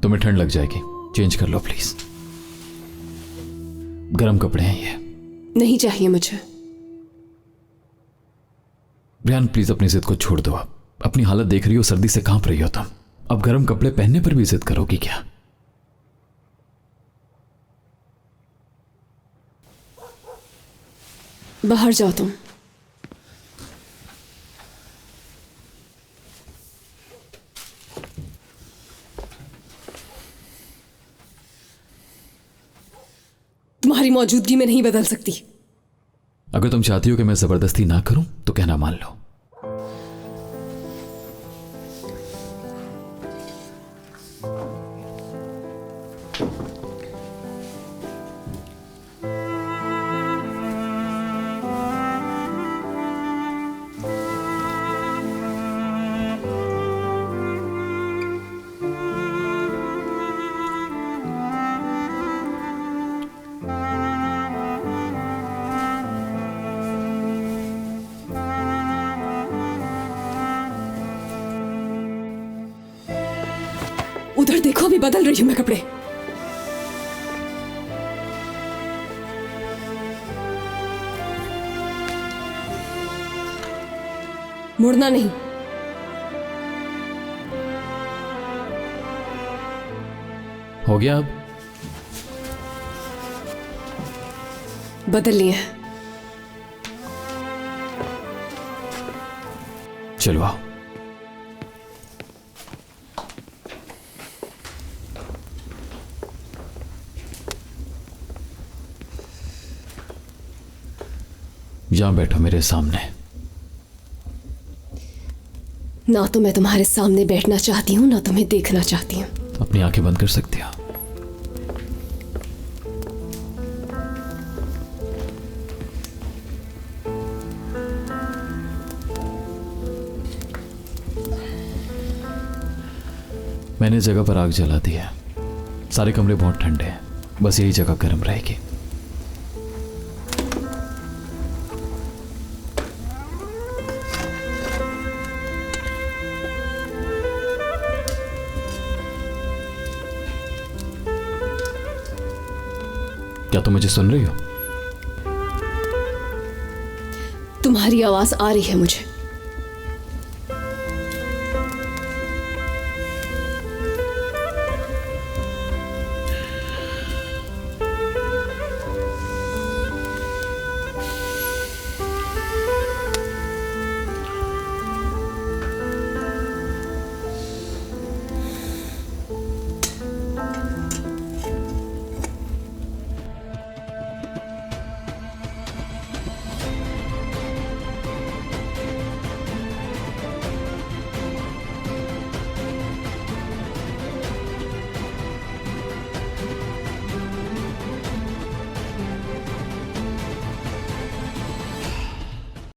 तुम्हें ठंड लग जाएगी, चेंज कर लो प्लीज। गर्म कपड़े हैं ये। नहीं चाहिए मुझे। ब्रियान प्लीज अपनी जिद को छोड़ दो। आप अपनी हालत देख रही हो, सर्दी से कांप रही हो तुम। अब गर्म कपड़े पहनने पर भी जिद करोगी क्या? बाहर जाओ तुम। तुम्हारी मौजूदगी में नहीं बदल सकती। अगर तुम चाहती हो कि मैं जबरदस्ती ना करूं तो कहना मान लो। उधर देखो, अभी बदल रही हूं मैं कपड़े। मुड़ना नहीं। हो गया अब? बदल लिए। चलो आओ। यहां बैठो मेरे सामने। ना तो मैं तुम्हारे सामने बैठना चाहती हूं, ना तुम्हें देखना चाहती हूं। अपनी आंखें बंद कर सकती हो। मैंने जगह पर आग जला दी है। सारे कमरे बहुत ठंडे हैं, बस यही जगह गर्म रहेगी। क्या तुम मुझे सुन रही हो? तुम्हारी आवाज आ रही है मुझे।